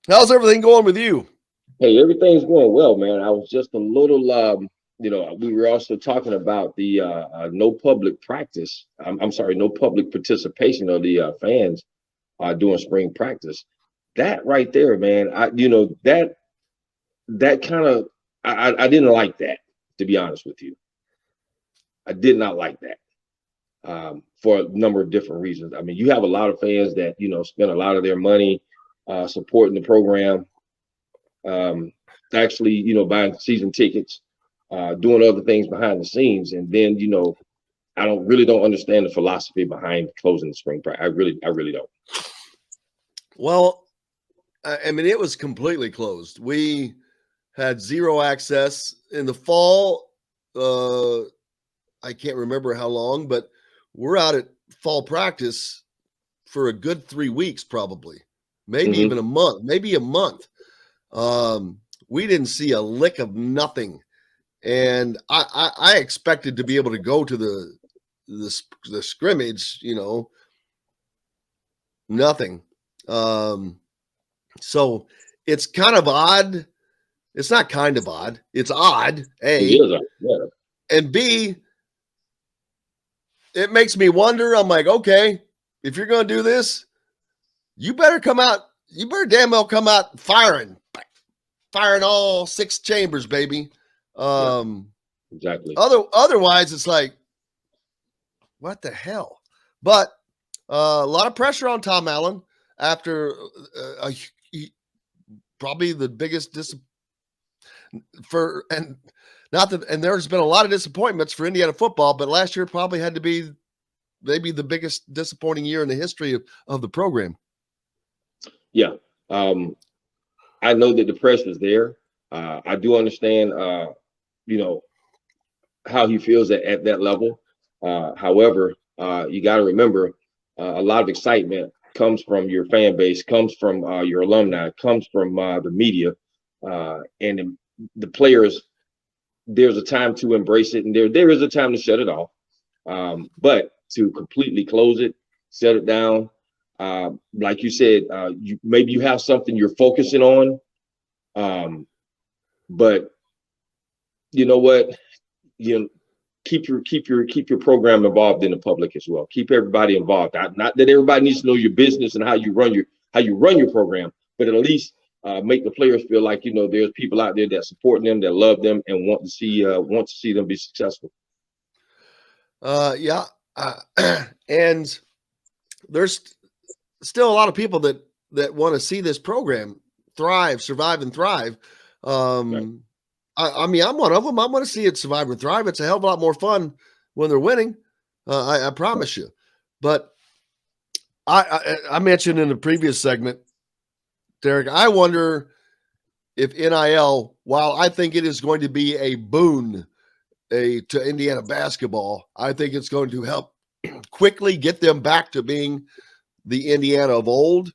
How's everything going with you? Hey, everything's going well, man. I was just a little, we were also talking about the no public practice. I'm sorry, no public participation of the fans doing spring practice. That right there, man. That kind of, I didn't like that, to be honest with you. I did not like that for a number of different reasons. I mean, you have a lot of fans that spend a lot of their money supporting the program, um, actually, buying season tickets, doing other things behind the scenes, and then I don't understand the philosophy behind closing the spring practice. I really don't. Well, I mean, it was completely closed. We had zero access in the fall. I can't remember how long, but we're out at fall practice for a good 3 weeks, probably, maybe Hmm. even a month, maybe a month. We didn't see a lick of nothing, and I expected to be able to go to the scrimmage. Nothing. Um, so it's kind of odd. It's not kind of odd. It's odd. It A is, yeah, and B. It makes me wonder. I'm like, okay, if you're going to do this, you better come out. You better damn well come out firing all six chambers, baby. yeah, Um, exactly. otherwise, it's like, what the hell? But a lot of pressure on Tom Allen after probably the biggest for and not that and there's been a lot of disappointments for Indiana football, but last year probably had to be maybe the biggest disappointing year in the history of the program. Yeah, um, I know that the press was there. I do understand, you know, how he feels at that level. However, you got to remember, a lot of excitement comes from your fan base, comes from your alumni, comes from the media, and the players. There's a time to embrace it, and there is a time to shut it off. But to completely close it, set it down, like you said, maybe you have something you're focusing on, um, but you know what, you know, keep your program involved in the public as well. Keep everybody involved. Not that everybody needs to know your business and how you run your program, but at least make the players feel like there's people out there that support them, that love them, and want to see them be successful. Yeah, uh, and there's still a lot of people that want to see this program thrive, survive, and thrive. Right. Um, I mean, I'm one of them. I want to see it survive and thrive. It's a hell of a lot more fun when they're winning. I Right. promise you. But I mentioned in the previous segment, Derek. I wonder if NIL, while I think it is going to be a boon to Indiana basketball, I think it's going to help quickly get them back to being the Indiana of old.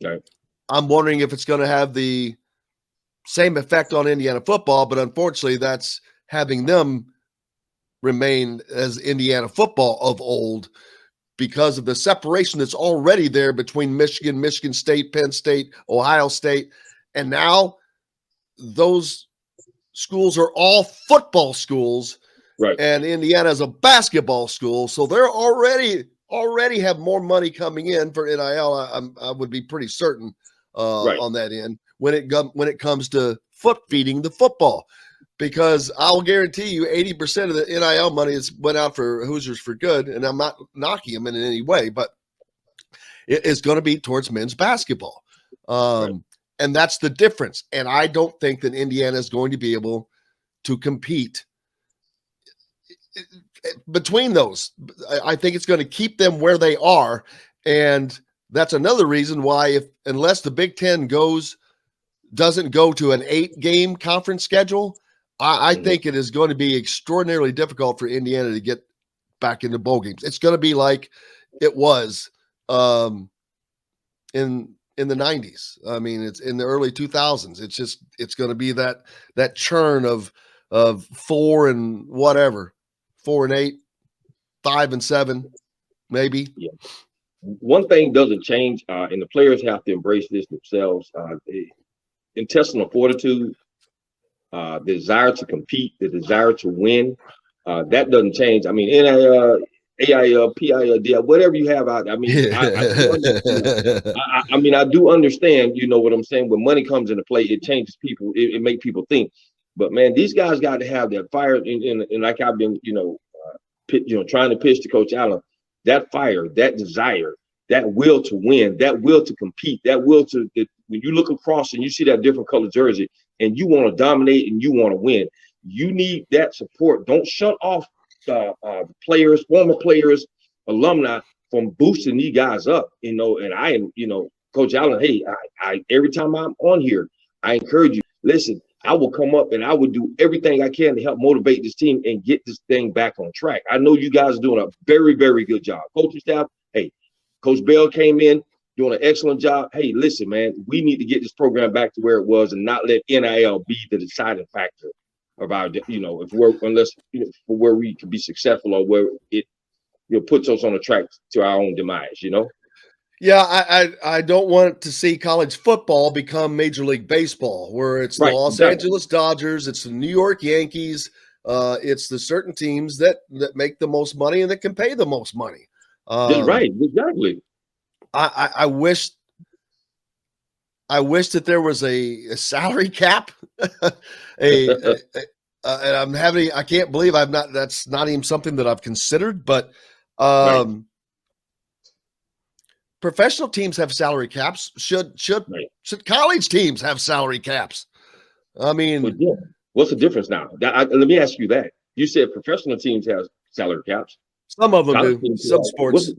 Right. I'm wondering if it's going to have the same effect on Indiana football, but unfortunately, that's having them remain as Indiana football of old because of the separation that's already there between Michigan, Michigan State, Penn State, Ohio State. And now those schools are all football schools, Right. and Indiana is a basketball school. So they're already have more money coming in for NIL. I would be pretty certain Right. on that end when it comes to foot feeding the football, because I'll guarantee you 80% of the NIL money has went out for Hoosiers for good, and I'm not knocking them in any way, but it is going to be towards men's basketball. Right. And that's the difference. And I don't think that Indiana is going to be able to compete between those. I think it's going to keep them where they are. And that's another reason why, unless the Big Ten doesn't go to an 8-game conference schedule, I Hmm. think it is going to be extraordinarily difficult for Indiana to get back into bowl games. It's going to be like it was um, in the 90s. I mean, it's in the early 2000s. It's going to be that churn of 4 and 8, 5 and 7, maybe. Yeah. one thing doesn't change, and the players have to embrace this themselves. The intestinal fortitude, the desire to compete, the desire to win, that doesn't change. I mean, NIL, AIL, PIL, DIL, whatever you have out. I mean, I do understand. I mean, I do understand. You know what I'm saying? When money comes into play, it changes people. It makes people think. But man, these guys got to have that fire. And like I've been, trying to pitch to Coach Allen, that fire, that desire, that will to win, that will to compete, that will to. When you look across and you see that different colored jersey, and you want to dominate and you want to win, you need that support. Don't shut off players, former players, alumni from boosting these guys up. And I am, Coach Allen, hey, I every time I'm on here, I encourage you, listen, I will come up and I will do everything I can to help motivate this team and get this thing back on track. I know you guys are doing a very, very good job. Coaching staff, hey, Coach Bell came in doing an excellent job. Hey, listen, man, we need to get this program back to where it was and not let NIL be the deciding factor about, for where we can be successful or where it puts us on a track to our own demise, Yeah, I don't want to see college football become Major League Baseball, where it's the Los Angeles Dodgers, it's the New York Yankees, it's the certain teams that make the most money and that can pay the most money. That's right, exactly. I wish that there was a salary cap, and I can't believe that's not even something that I've considered, but professional teams have salary caps. Should college teams have salary caps? I mean, what's the difference now? Let me ask you that. You said professional teams have salary caps. Some of them do. Some sports.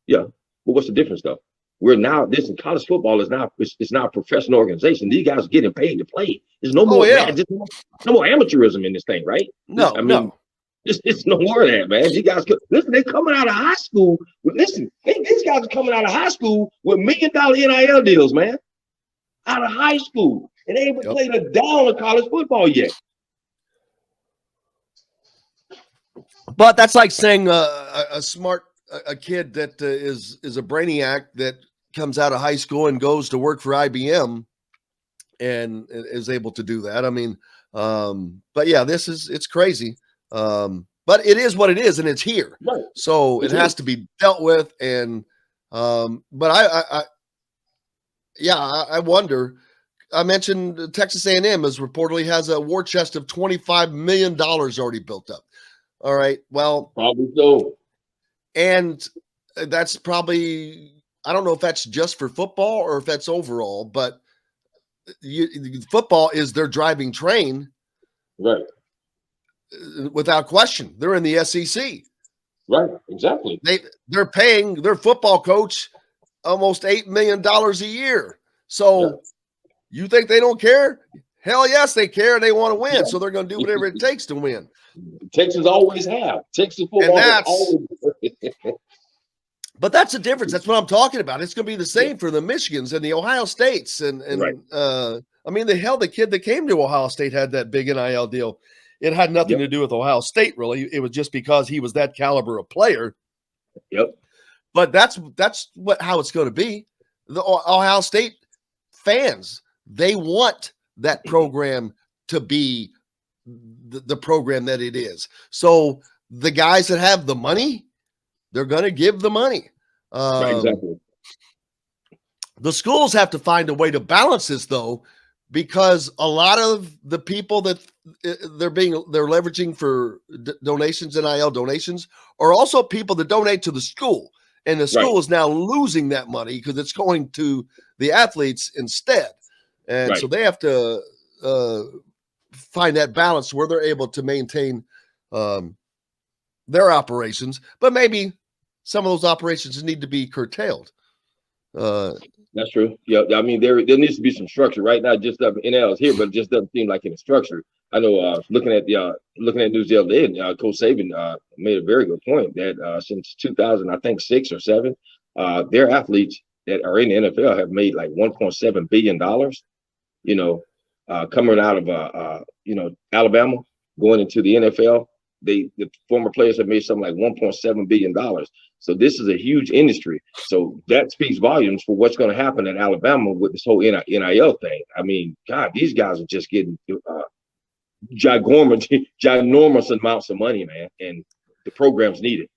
Yeah. But what's the difference though? College football is now it's now a professional organization. These guys are getting paid to play. There's no more no more amateurism in this thing, right? No. It's no more of that, man. You guys listen, they're coming out of high school. These guys are coming out of high school with $1 million NIL deals, man. Out of high school. And they haven't played a down of college football yet. But that's like saying a kid that is a brainiac that comes out of high school and goes to work for IBM and is able to do that. I mean, but yeah, it's crazy. But it is what it is, and it's here. Right. So it has to be dealt with. And but I wonder. I mentioned Texas A&M reportedly has a war chest of $25 million already built up. All right. Well, probably so. And that's probably, I don't know if that's just for football or if that's overall, but football is their driving train. Right. Without question. They're in the SEC. Right. Exactly. They're paying their football coach almost $8 million a year. So you think they don't care? Hell yes, they care. They want to win. Yeah. So they're going to do whatever it takes to win. Texans always have. Texas football has always. But that's the difference. That's what I'm talking about. It's going to be the same for the Michigans and the Ohio States. And I mean, the kid that came to Ohio State had that big NIL deal. It had nothing to do with Ohio State, really. It was just because he was that caliber of player. Yep. But that's how it's going to be. The Ohio State fans, they want that program to be the program that it is. So the guys that have the money, they're going to give the money. Exactly. The schools have to find a way to balance this, though, because a lot of the people that they're leveraging for donations, NIL donations, are also people that donate to the school. And the school is now losing that money because it's going to the athletes instead. And so they have to find that balance where they're able to maintain their operations, but maybe some of those operations need to be curtailed. That's true. Yeah, I mean there needs to be some structure, right? Not just NL is here, but it just doesn't seem like any structure. I know. Looking at news the other day, Coach Saban made a very good point that since 2006 or 7, their athletes that are in the NFL have made like $1.7 billion. Coming out of Alabama, going into the NFL. the former players have made something like $1.7 billion. So this is a huge industry. So that speaks volumes for what's going to happen in Alabama with this whole NIL thing. I mean, God, these guys are just getting ginormous amounts of money, man, and the program's needed.